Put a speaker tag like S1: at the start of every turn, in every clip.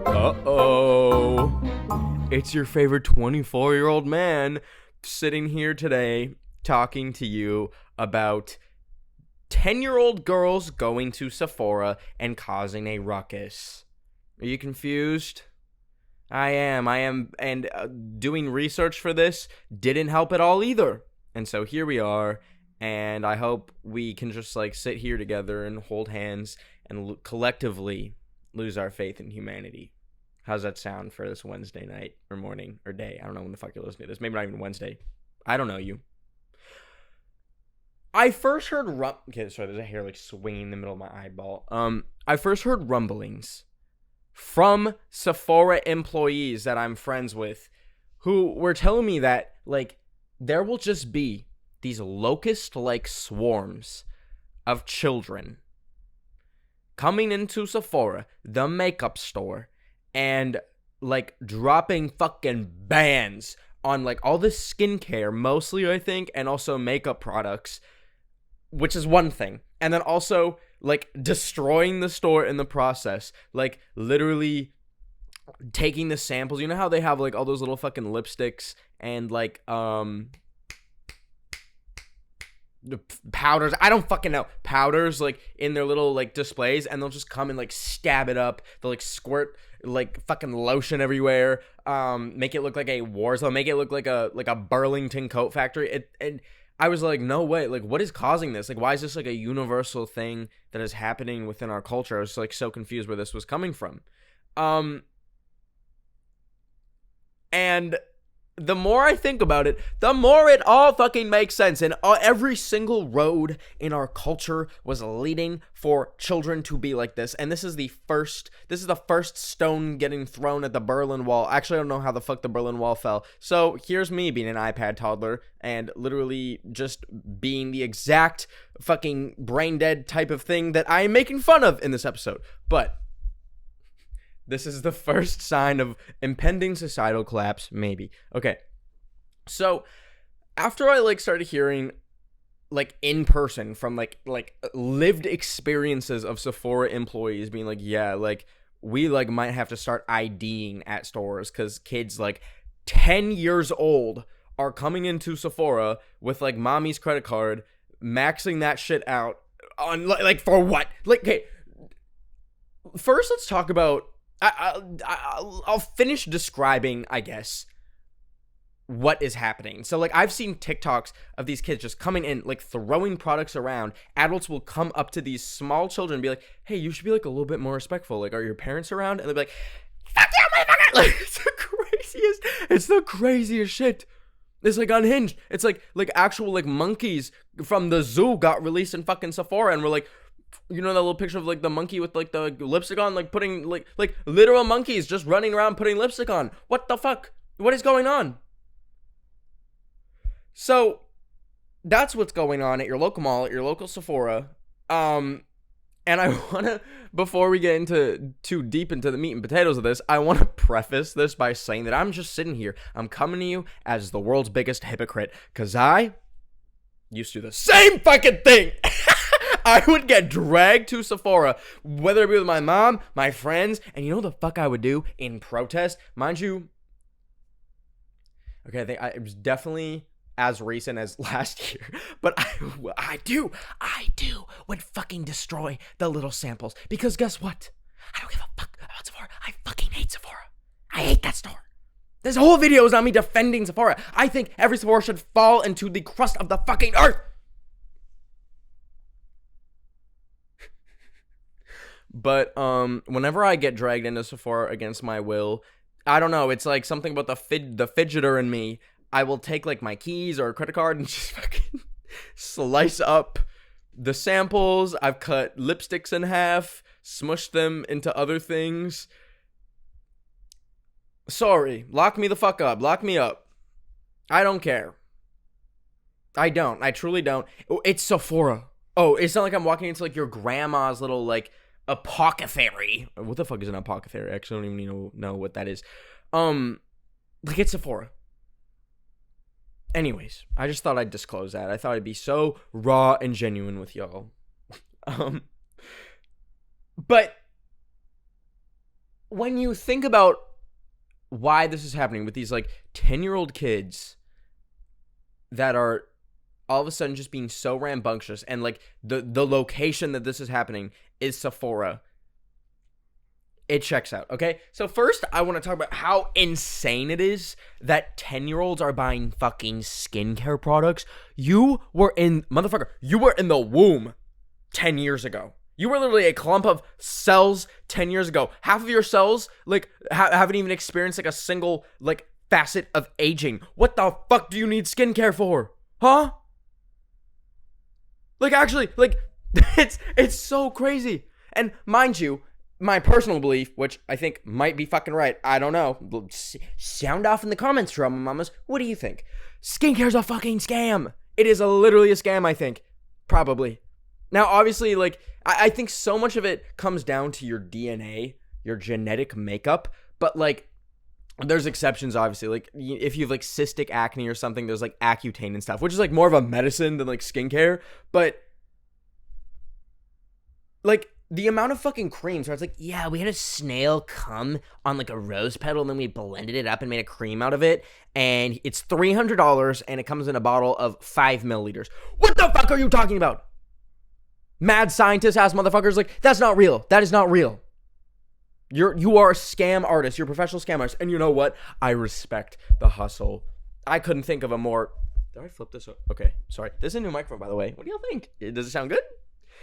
S1: Uh-oh. It's your favorite 24-year-old man sitting here today talking to you about 10-year-old girls going to Sephora and causing a ruckus. Are you confused? I am. And doing research for this didn't help at all either. And so here we are. And I hope we can just sit here together and hold hands and collectively lose our faith in humanity. How's that sound for this Wednesday night or morning or day? I don't know when the fuck you're listening to this. Maybe not even Wednesday. I don't know you. I first heard okay, sorry, there's a hair swinging in the middle of my eyeball. I first heard rumblings from Sephora employees that I'm friends with who were telling me that there will just be these locust-like swarms of children coming into Sephora, the makeup store, and dropping fucking bans on all this skincare, mostly I think, and also makeup products, which is one thing, and then also destroying the store in the process, literally taking the samples. You know how they have all those little fucking lipsticks and powders, I don't fucking know, powders in their little displays, and they'll just come and stab it up. They'll squirt fucking lotion everywhere, make it look like a war zone, make it look like a Burlington coat factory. And I was no way, what is causing this? Why is this a universal thing that is happening within our culture? I was so confused where this was coming from. And the more I think about it, the more it all fucking makes sense. And every single road in our culture was leading for children to be like this. And this is the first stone getting thrown at the Berlin Wall. Actually, I don't know how the fuck the Berlin Wall fell. So here's me being an iPad toddler and literally just being the exact fucking brain dead type of thing that I'm making fun of in this episode. But this is the first sign of impending societal collapse, maybe. Okay. So, after I started hearing in person from lived experiences of Sephora employees being yeah, we might have to start IDing at stores cuz kids 10 years old are coming into Sephora with mommy's credit card, maxing that shit out on for what? Okay. First, let's talk about I'll finish describing, I guess, what is happening. So, I've seen TikToks of these kids just coming in, throwing products around. Adults will come up to these small children and be like, hey, you should be, a little bit more respectful. Are your parents around? And they'll be like, fuck you, motherfucker! It's the craziest shit. It's, unhinged. It's, actual, monkeys from the zoo got released in fucking Sephora, and we're you know that little picture of the monkey with the lipstick on, putting literal monkeys just running around putting lipstick on. What the fuck? What is going on? So that's what's going on at your local mall, at your local Sephora. And I wanna, before we get into too deep into the meat and potatoes of this, I wanna preface this by saying that I'm just sitting here. I'm coming to you as the world's biggest hypocrite, cause I used to do the same fucking thing. I would get dragged to Sephora, whether it be with my mom, my friends, and you know the fuck I would do in protest? Mind you, okay, it was definitely as recent as last year, but I would fucking destroy the little samples, because guess what? I don't give a fuck about Sephora. I fucking hate Sephora. I hate that store. This whole video is on me defending Sephora. I think every Sephora should fall into the crust of the fucking earth. But whenever I get dragged into Sephora against my will, I don't know, it's something about the fidgeter in me. I will take my keys or a credit card and just fucking slice up the samples. I've cut lipsticks in half, smushed them into other things. Sorry, lock me the fuck up. Lock me up. I don't care. I don't. I truly don't. It's Sephora. Oh, it's not I'm walking into your grandma's little apothecary. What the fuck is an apothecary? Actually, I don't even know what that is. It's Sephora. Anyways, I just thought I'd disclose that. I thought I'd be so raw and genuine with y'all. But when you think about why this is happening with these like 10-year-old kids that are all of a sudden just being so rambunctious, and like the location that this is happening is Sephora, it checks out, okay? So first, I want to talk about how insane it is that 10-year-olds are buying fucking skincare products. You were in the womb 10 years ago. You were literally a clump of cells 10 years ago. Half of your cells, like, haven't even experienced, like, a single, like, facet of aging. What the fuck do you need skincare for? Huh? Like, actually, like, it's so crazy. And mind you, my personal belief, which I think might be fucking right, I don't know. Sound off in the comments, Drama Mamas. What do you think? Skincare's a fucking scam. It is literally a scam, I think. Probably. Now, obviously, like, I think so much of it comes down to your DNA, your genetic makeup, but, like, there's exceptions, obviously. Like, if you have, like, cystic acne or something, there's, like, Accutane and stuff, which is, like, more of a medicine than, like, skincare, but, like, the amount of fucking creams where it's like, yeah, we had a snail come on like a rose petal and then we blended it up and made a cream out of it, and it's $300 and it comes in a bottle of 5 milliliters. What the fuck are you talking about? Mad scientist ass motherfuckers, like, that's not real. That is not real. You are a scam artist. You're a professional scam artist. And you know what? I respect the hustle. I couldn't think of a more... Did I flip this up? Okay, sorry. This is a new microphone, by the way. What do y'all think? Does it sound good?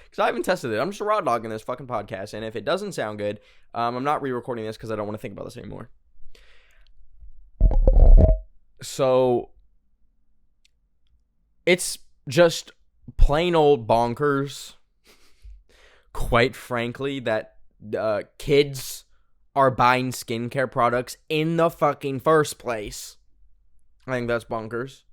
S1: Because I haven't tested it. I'm just raw dogging this fucking podcast. And if it doesn't sound good, I'm not re-recording this because I don't want to think about this anymore. So, it's just plain old bonkers, quite frankly, that kids are buying skincare products in the fucking first place. I think that's bonkers.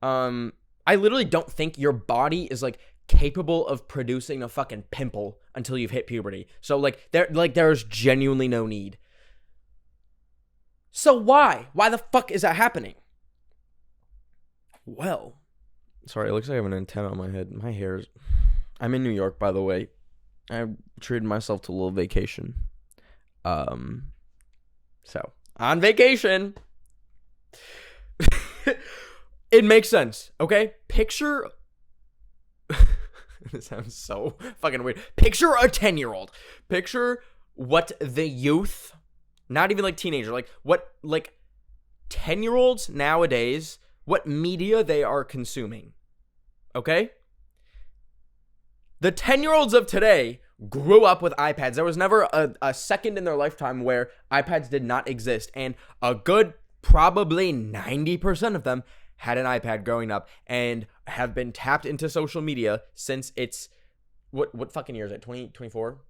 S1: I literally don't think your body is, like, capable of producing a fucking pimple until you've hit puberty. So, like, there's genuinely no need. So why? Why the fuck is that happening? Well, sorry, it looks like I have an antenna on my head. My hair's... I'm in New York, by the way. I treated myself to a little vacation. So, on vacation. It makes sense, okay? Picture... This sounds so fucking weird. Picture a 10-year-old. Picture what the youth, not even like teenager, like what like 10-year-olds nowadays, what media they are consuming. Okay? The 10-year-olds of today grew up with iPads. There was never a second in their lifetime where iPads did not exist. And a good probably 90% of them had an iPad growing up and have been tapped into social media since it's, what fucking year is it, 2024?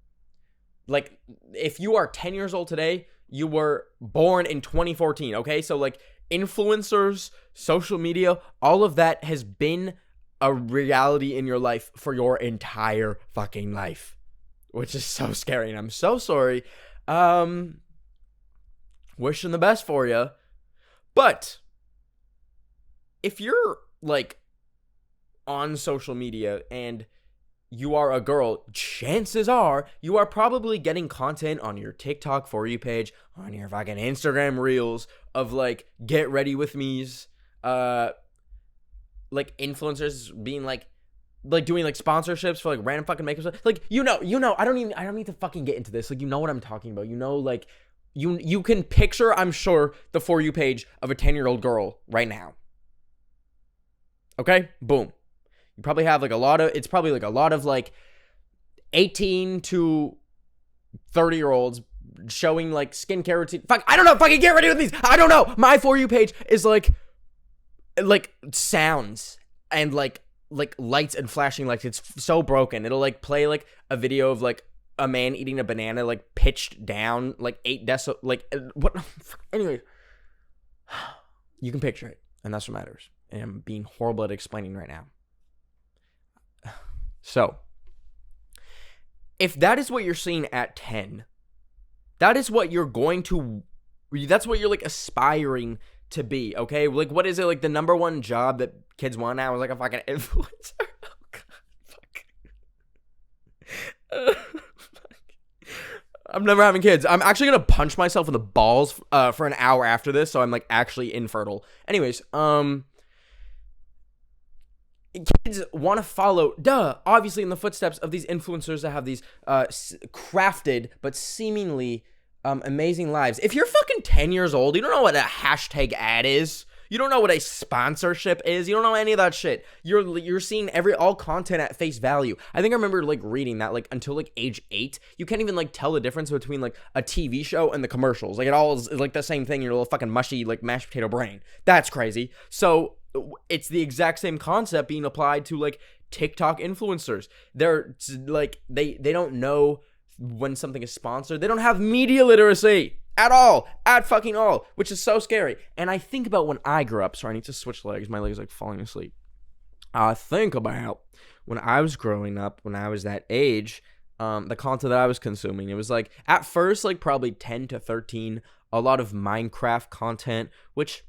S1: Like, if you are 10 years old today, you were born in 2014, okay? So, like, influencers, social media, all of that has been a reality in your life for your entire fucking life, which is so scary, and I'm so sorry. Wishing the best for you, but if you're, like, on social media and you are a girl, chances are you are probably getting content on your TikTok For You page, on your fucking Instagram Reels of, like, get ready with me's, like, influencers being, like doing, like, sponsorships for, like, random fucking makeup stuff. Like, you know, I don't need to fucking get into this. Like, you know what I'm talking about. You know, like, you can picture, I'm sure, the For You page of a 10-year-old girl right now. Okay? Boom. You probably have, like, it's probably, like, a lot of, like, 18 to 30-year-olds showing, like, skincare routine. Fuck, I don't know. Fucking get ready with these. I don't know. My For You page is, like, sounds and, like lights and flashing lights. It's so broken. It'll, like, play, like, a video of, like, a man eating a banana, like, pitched down, like, 8 decibels, like, what? Anyway, you can picture it, and that's what matters. And I'm being horrible at explaining right now. So, if that is what you're seeing at 10, that is what you're that's what you're, like, aspiring to be, okay? Like, what is it, like, the number one job that kids want now is, like, a fucking influencer? Oh, God, fuck. I'm never having kids. I'm actually gonna punch myself in the balls for an hour after this, so I'm like actually infertile. Anyways, kids want to follow, obviously in the footsteps of these influencers that have these crafted but seemingly amazing lives. If you're fucking 10 years old, you don't know what a hashtag ad is. You don't know what a sponsorship is. You don't know any of that shit. You're seeing all content at face value. I think I remember like reading that like until like age 8, you can't even like tell the difference between like a TV show and the commercials. Like it all is like the same thing in your little fucking mushy like mashed potato brain. That's crazy. So it's the exact same concept being applied to like TikTok influencers. They're like they don't know when something is sponsored. They don't have media literacy at fucking all, which is so scary. And I think about when I grew up. Sorry, I need to switch legs. My leg's like falling asleep. I think about when I was growing up, when I was that age, the content that I was consuming. It was like at first like probably 10 to 13, a lot of Minecraft content, which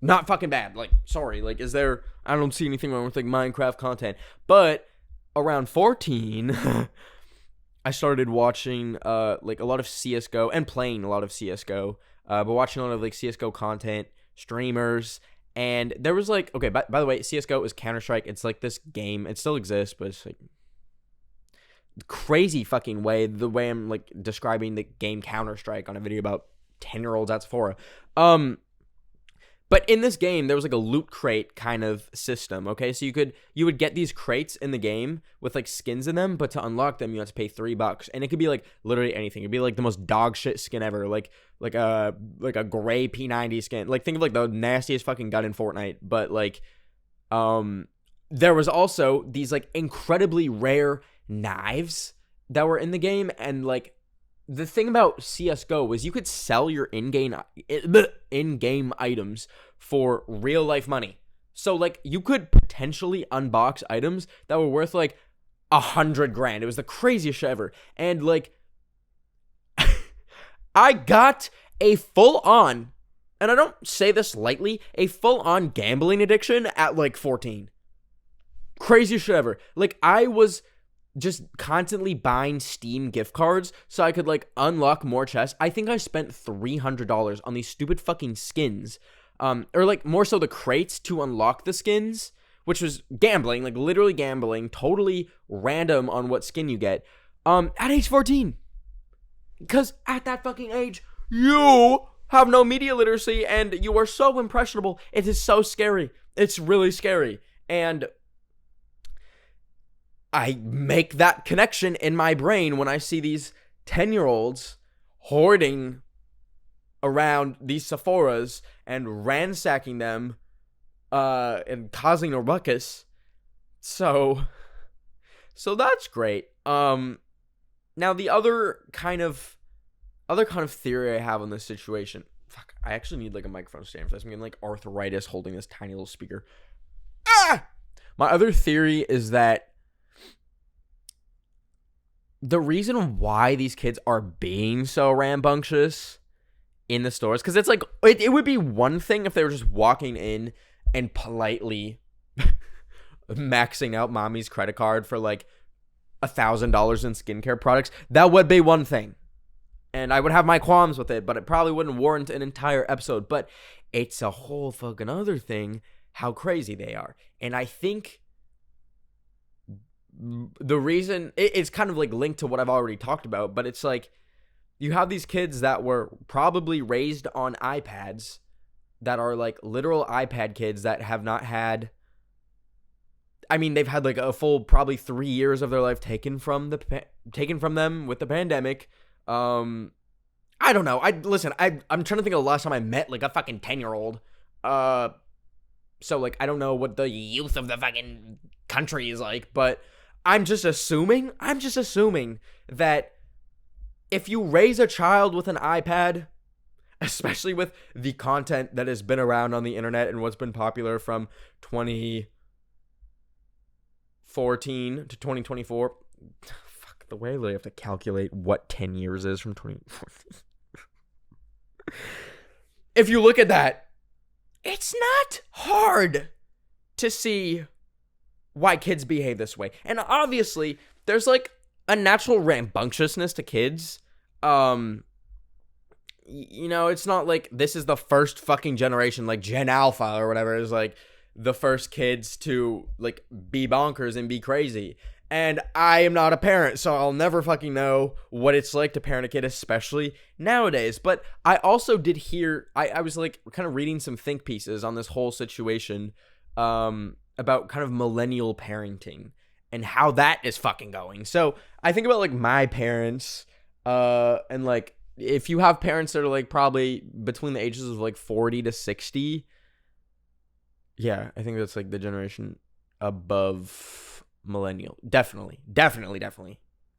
S1: not fucking bad. Like, sorry, like I don't see anything wrong with like Minecraft content, but around 14 I started watching like a lot of CS:GO and playing a lot of CS:GO, but watching a lot of like CS:GO content, streamers, and there was like, okay, by the way, CS:GO is Counter-Strike. It's like this game. It still exists, but it's like crazy fucking way, the way I'm like describing the game Counter-Strike on a video about 10-year-olds at Sephora. But in this game, there was like a loot crate kind of system, okay? So you would get these crates in the game with like skins in them, but to unlock them, you have to pay $3. And it could be like literally anything. It'd be like the most dog shit skin ever, like a gray P90 skin. Like think of like the nastiest fucking gun in Fortnite, but like there was also these like incredibly rare knives that were in the game, and like the thing about CS:GO was you could sell your in-game items for real life money. So like you could potentially unbox items that were worth like $100,000. It was the craziest shit ever. And like I got a full-on, and I don't say this lightly, a full-on gambling addiction at like 14. Craziest shit ever. Like I was just constantly buying Steam gift cards so I could like unlock more chests. I think I spent $300 on these stupid fucking skins, or like more so the crates to unlock the skins, which was gambling, like literally gambling, totally random on what skin you get, at age 14. Because at that fucking age, you have no media literacy and you are so impressionable. It is so scary. It's really scary. And I make that connection in my brain when I see these 10-year-olds hoarding around these Sephoras and ransacking them and causing a ruckus. So that's great. Now the other kind of theory I have on this situation. Fuck, I actually need like a microphone stand for this. I'm getting like arthritis holding this tiny little speaker. My other theory is that the reason why these kids are being so rambunctious in the stores, because it's like, it would be one thing if they were just walking in and politely maxing out mommy's credit card for like $1,000 in skincare products. That would be one thing. And I would have my qualms with it, but it probably wouldn't warrant an entire episode. But it's a whole fucking other thing how crazy they are. And I think the reason it's kind of like linked to what I've already talked about, but it's like you have these kids that were probably raised on iPads that are like literal iPad kids that have not had, I mean, they've had like a full probably 3 years of their life taken from them with the pandemic. I don't know. I'm trying to think of the last time I met like a fucking 10-year-old. So like I don't know what the youth of the fucking country is like, but I'm just assuming that if you raise a child with an iPad, especially with the content that has been around on the internet and what's been popular from 2014 to 2024, fuck, the way I really have to calculate what 10 years is from 2014. If you look at that, it's not hard to see why kids behave this way. And obviously, there's like a natural rambunctiousness to kids. You know, it's not like this is the first fucking generation, like Gen Alpha or whatever is like the first kids to like be bonkers and be crazy. And I am not a parent, so I'll never fucking know what it's like to parent a kid, especially nowadays. But I also did hear, I was like kind of reading some think pieces on this whole situation about kind of millennial parenting and how that is fucking going. So I think about like my parents and like if you have parents that are like probably between the ages of like 40 to 60, yeah, I think that's like the generation above millennial. Definitely.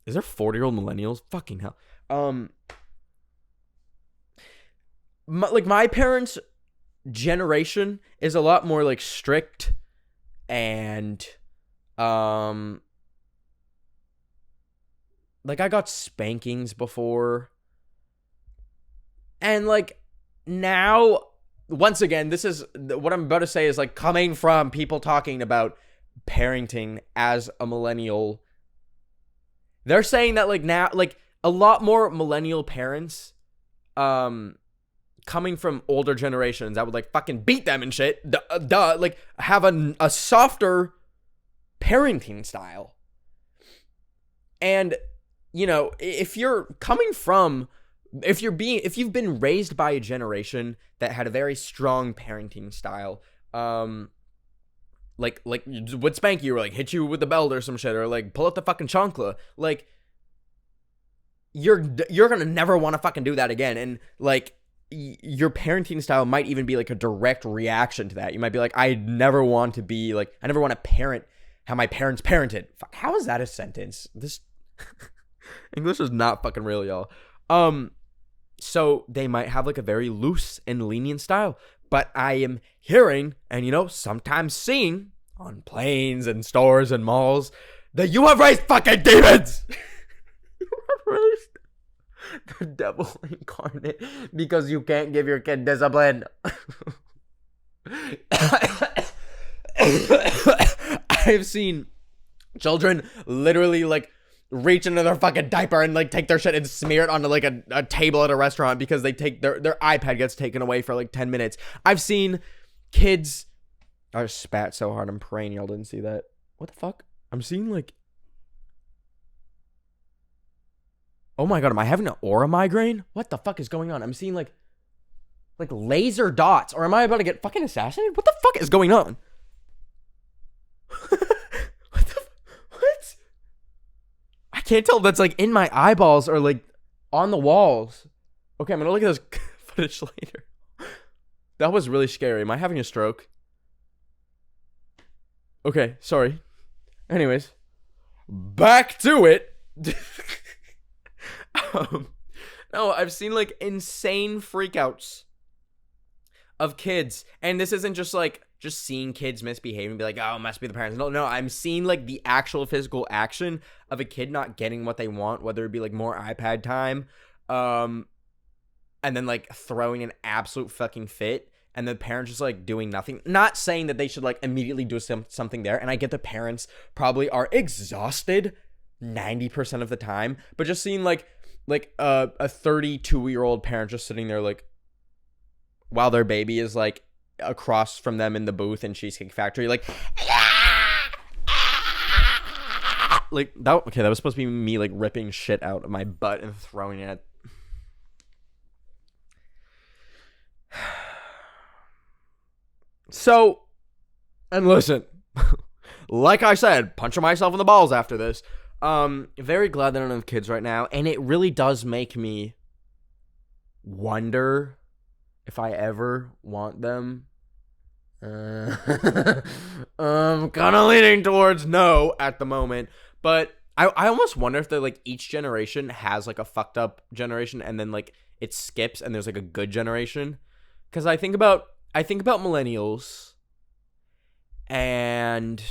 S1: Is there 40-year-old millennials? Fucking hell. My parents' generation is a lot more like strict and like I got spankings before. And like now, once again, this is what I'm about to say is like coming from people talking about parenting as a millennial. They're saying that like now, like a lot more millennial parents, coming from older generations that would like fucking beat them and shit, like have a softer parenting style. And, you know, if you've been raised by a generation that had a very strong parenting style, like would spank you or like hit you with the belt or some shit or like pull out the fucking chancla, like you're gonna never want to fucking do that again. And like your parenting style might even be like a direct reaction to that. You might be like, I never want to parent how my parents parented. Fuck, how is that a sentence? This English is not fucking real, y'all. So they might have like a very loose and lenient style, but I am hearing and, you know, sometimes seeing on planes and stores and malls that you have raised fucking demons. You have raised the devil incarnate because you can't give your kid discipline. I've seen children literally like reach into their fucking diaper and like take their shit and smear it onto like a table at a restaurant because they take their iPad gets taken away for like 10 minutes. I've seen kids. I just spat so hard. I'm praying y'all didn't see that. What the fuck? I'm seeing like. Oh my god, am I having an aura migraine? What the fuck is going on? I'm seeing like laser dots, or am I about to get fucking assassinated? What the fuck is going on? What? I can't tell if that's like in my eyeballs or like on the walls. Okay, I'm gonna look at this footage later. That was really scary. Am I having a stroke? Okay, sorry. Anyways, back to it. No, I've seen like insane freakouts of kids, and this isn't just seeing kids misbehave and be like, oh, it must be the parents. No, I'm seeing like the actual physical action of a kid not getting what they want, whether it be like more iPad time, and then like throwing an absolute fucking fit, and the parents just like doing nothing. Not saying that they should like immediately do something there, and I get the parents probably are exhausted 90% of the time, but just seeing like a 32-year-old parent just sitting there like while their baby is like across from them in the booth in Cheesecake Factory, like that. Okay, that was supposed to be me like ripping shit out of my butt and throwing it. So, and listen, like I said, punching myself in the balls after this. Very glad that I don't have kids right now, and it really does make me wonder if I ever want them. I'm kind of leaning towards no at the moment, but I almost wonder if like each generation has like a fucked up generation, and then like it skips and there's like a good generation. Because I think about millennials, and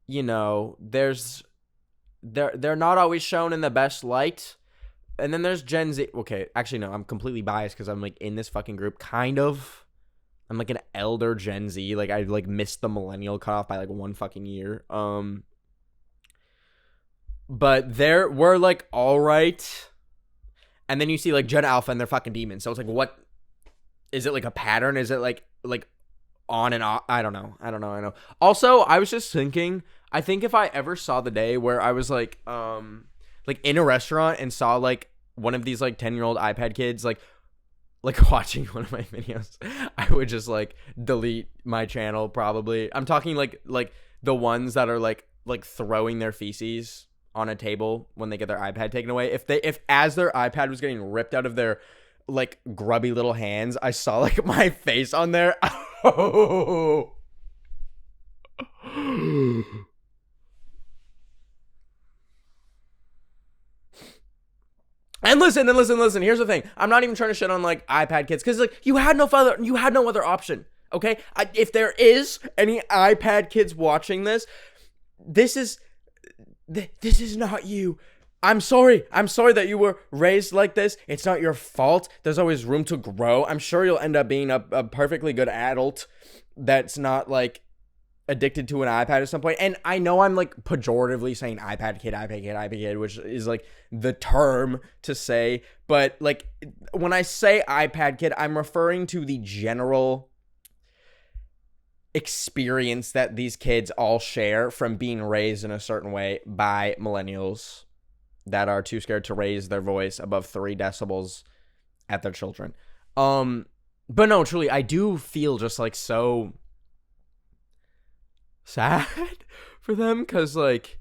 S1: you know, they're not always shown in the best light. And then there's Gen Z. Okay, actually no, I'm completely biased because I'm like in this fucking group, kind of. I'm like an elder Gen Z. Like I like missed the millennial cutoff by like one fucking year. but we're like all right. And then you see like Gen Alpha and they're fucking demons. So it's like, what is it, like a pattern? Is it like on and off? I don't know. I know. Also, I was just thinking, I think if I ever saw the day where I was like in a restaurant and saw like one of these like 10-year-old iPad kids like watching one of my videos, I would just like delete my channel probably. I'm talking like the ones that are like throwing their feces on a table when they get their iPad taken away. If as their iPad was getting ripped out of their like grubby little hands, I saw like my face on there. Oh. And listen. Here's the thing. I'm not even trying to shit on like iPad kids because like you had no other option. Okay, if there is any iPad kids watching this, this is not you. I'm sorry that you were raised like this. It's not your fault. There's always room to grow. I'm sure you'll end up being a perfectly good adult that's not like addicted to an iPad at some point. And I know I'm like pejoratively saying iPad kid, which is like the term to say. But like when I say iPad kid, I'm referring to the general experience that these kids all share from being raised in a certain way by millennials that are too scared to raise their voice above 3 decibels at their children. But no, truly, I do feel just like so sad for them because like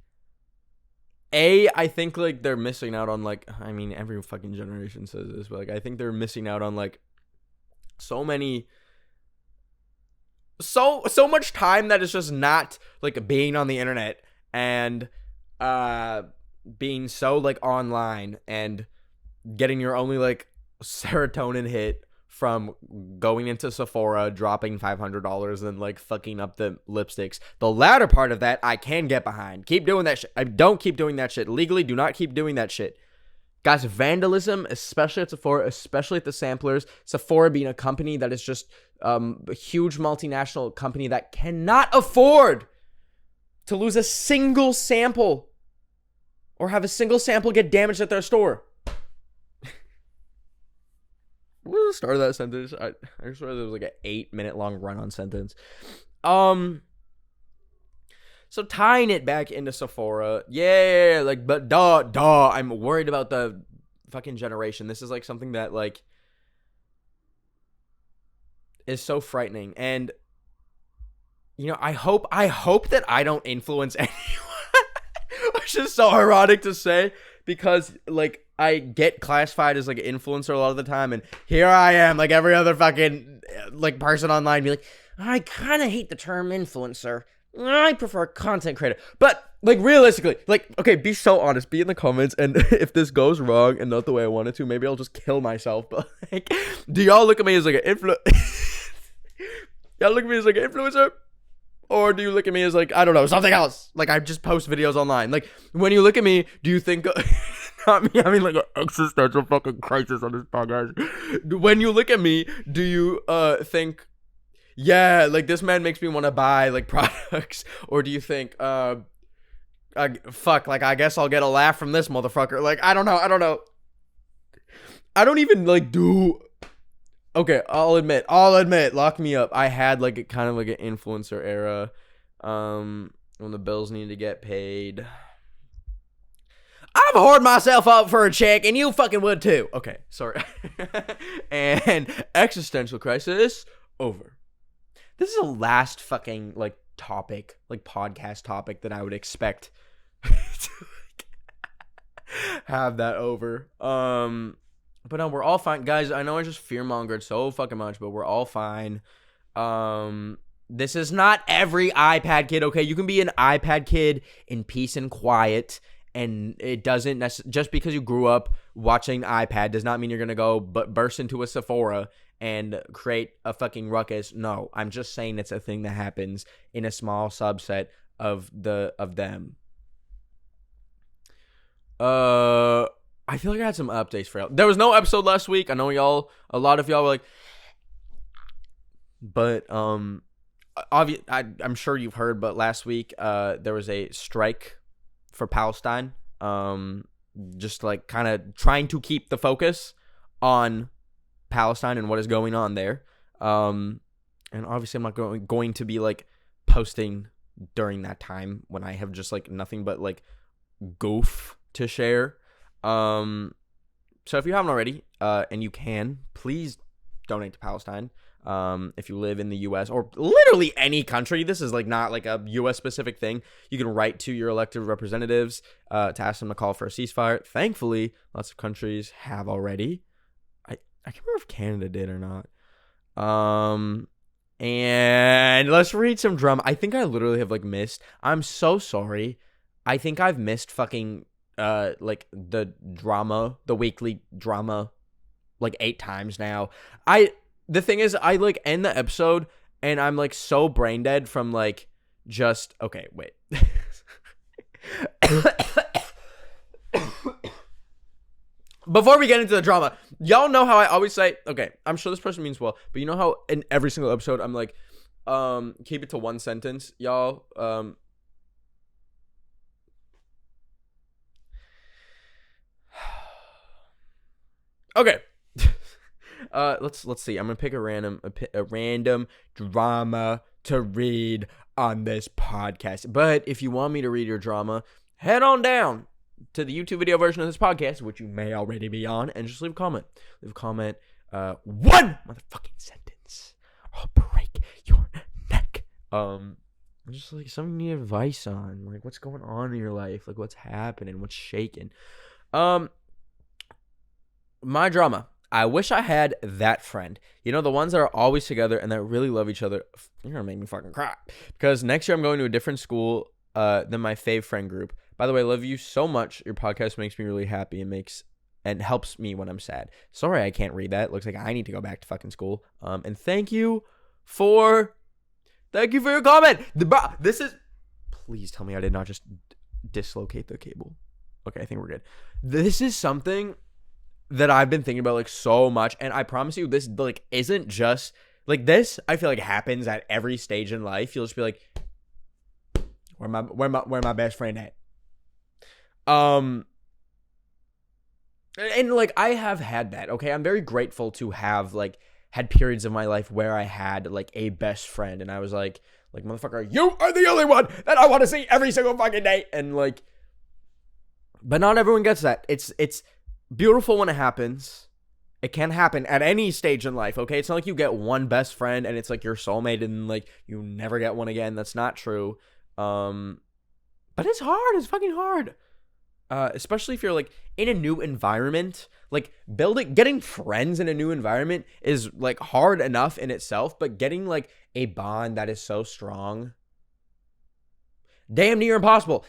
S1: I think like they're missing out on like, I mean, every fucking generation says this, but like I think they're missing out on like so much time that is just not like being on the internet and being so like online and getting your only like serotonin hit from going into Sephora, dropping $500 and like fucking up the lipsticks. The latter part of that I can get behind. Keep doing that shit. I don't keep doing that shit. Legally, do not keep doing that shit. Guys, vandalism, especially at Sephora, especially at the samplers, Sephora being a company that is just a huge multinational company that cannot afford to lose a single sample or have a single sample get damaged at their store. What was the start of that sentence? I swear there was like an 8-minute long run-on sentence. So tying it back into Sephora, yeah, like, but duh, I'm worried about the fucking generation. This is like something that like is so frightening, and you know, I hope that I don't influence anyone. Which is so ironic to say because like I get classified as like an influencer a lot of the time, and here I am, like every other fucking like person online, be like, I kind of hate the term influencer. I prefer content creator. But like realistically, like, okay, be so honest, be in the comments, and if this goes wrong and not the way I want it to, maybe I'll just kill myself. But like, do y'all look at me as like an y'all look at me as like an influencer? Or do you look at me as like, I don't know, something else? Like I just post videos online. Like when you look at me, do you think not me having like an existential fucking crisis on this podcast? When you look at me, do you think, yeah, like this man makes me want to buy like products? Or do you think, fuck, like I guess I'll get a laugh from this motherfucker? Like I don't know. I don't even like do. Okay, I'll admit, lock me up. I had like a kind of like an influencer era, when the bills needed to get paid. I've whored myself up for a check, and you fucking would too. Okay, sorry. And existential crisis over. This is the last fucking like topic, like podcast topic that I would expect to have that over. But no, we're all fine. Guys, I know I just fear-mongered so fucking much, but we're all fine. This is not every iPad kid, okay? You can be an iPad kid in peace and quiet, and it doesn't just because you grew up watching iPad does not mean you're going to go burst into a Sephora and create a fucking ruckus. No, I'm just saying it's a thing that happens in a small subset of them. I feel like I had some updates for y'all. There was no episode last week. I know a lot of y'all were like, but I'm sure you've heard, but last week there was a strike for Palestine Just like kind of trying to keep the focus on Palestine and what is going on there. And obviously I'm not going to be like posting during that time when I have just like nothing but like goof to share. So if you haven't already, and you can, please donate to Palestine. If you live in the U.S. or literally any country, this is like not like a U.S. specific thing. You can write to your elected representatives to ask them to call for a ceasefire. Thankfully, lots of countries have already. I can't remember if Canada did or not. And let's read some drama. I think I literally have like missed. I'm so sorry. I think I've missed fucking like the weekly drama like 8 times now. The thing is, I like end the episode and I'm like so brain dead from like just okay, wait. Before we get into the drama, y'all know how I always say, okay, I'm sure this person means well, but you know how in every single episode I'm like, keep it to one sentence, y'all. Okay. Let's see. I'm gonna pick a random drama to read on this podcast. But if you want me to read your drama, head on down to the YouTube video version of this podcast, which you may already be on, and just leave a comment. Leave a comment. One motherfucking sentence. I'll break your neck. Just like something you need advice on, like what's going on in your life, like what's happening, what's shaking. My drama. I wish I had that friend. You know, the ones that are always together and that really love each other. You're gonna make me fucking cry. Because next year I'm going to a different school than my fave friend group. By the way, I love you so much. Your podcast makes me really happy and helps me when I'm sad. Sorry I can't read that. Looks like I need to go back to fucking school. And thank you for your comment. This is... Please tell me I did not just dislocate the cable. Okay, I think we're good. This is something that I've been thinking about like so much, and I promise you this like isn't just like this. I feel like happens at every stage in life. You'll just be like, where my best friend at? And like I have had that. Okay, I'm very grateful to have like had periods of my life where I had like a best friend, and I was like motherfucker, you are the only one that I want to see every single fucking day, and like, but not everyone gets that. It's beautiful when it happens. It can happen at any stage in life, okay? It's not like you get one best friend and it's like your soulmate and like you never get one again. That's not true. But it's hard. It's fucking hard. Especially if you're like in a new environment. Like getting friends in a new environment is like hard enough in itself, but getting like a bond that is so strong, damn near impossible.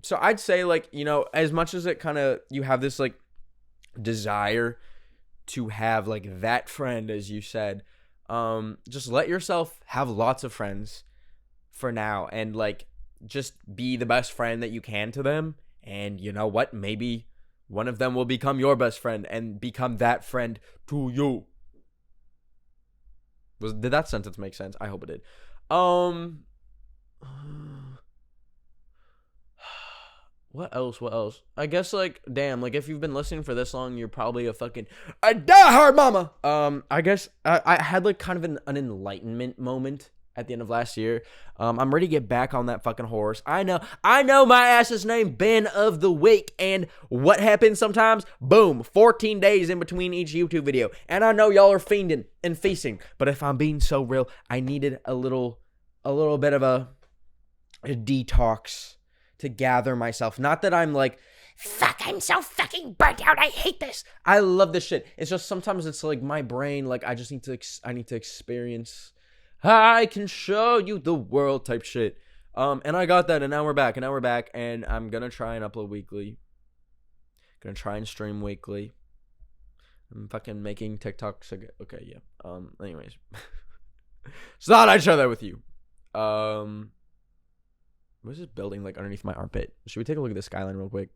S1: So I'd say, like, you know, as much as it kind of, you have this, like, desire to have, like, that friend, as you said, just let yourself have lots of friends for now and, like, just be the best friend that you can to them. And you know what? Maybe one of them will become your best friend and become that friend to you. Did that sentence make sense? I hope it did. What else? I guess, like, damn, like, if you've been listening for this long, you're probably a diehard mama. I guess I had, like, kind of an enlightenment moment at the end of last year. I'm ready to get back on that fucking horse. I know my ass is named Ben of the Week, and what happens sometimes? Boom, 14 days in between each YouTube video. And I know y'all are fiending and feasting, but if I'm being so real, I needed a little bit of a detox to gather myself. Not that I'm like, fuck, I'm so fucking burnt out, I hate this. I love this shit. It's just sometimes it's like my brain, like I just need to experience, I can show you the world type shit. And I got that, and now we're back, and I'm gonna try and upload weekly. Gonna try and stream weekly. I'm fucking making TikToks again. Okay, yeah. Anyways. So thought I'd share that with you. What is this building like underneath my armpit? Should we take a look at the skyline real quick?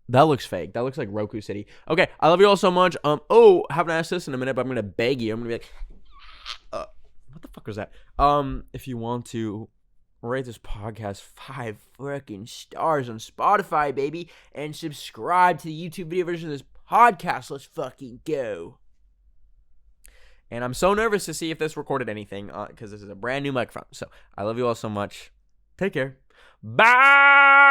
S1: That looks fake. That looks like Roku City. Okay, I love you all so much. Haven't asked this in a minute, but I'm gonna beg you. I'm gonna be like, what the fuck was that? If you want to rate this podcast 5 freaking stars on Spotify, baby, and subscribe to the YouTube video version of this podcast. Let's fucking go. And I'm so nervous to see if this recorded anything because this is a brand new microphone. So I love you all so much. Take care. Bye.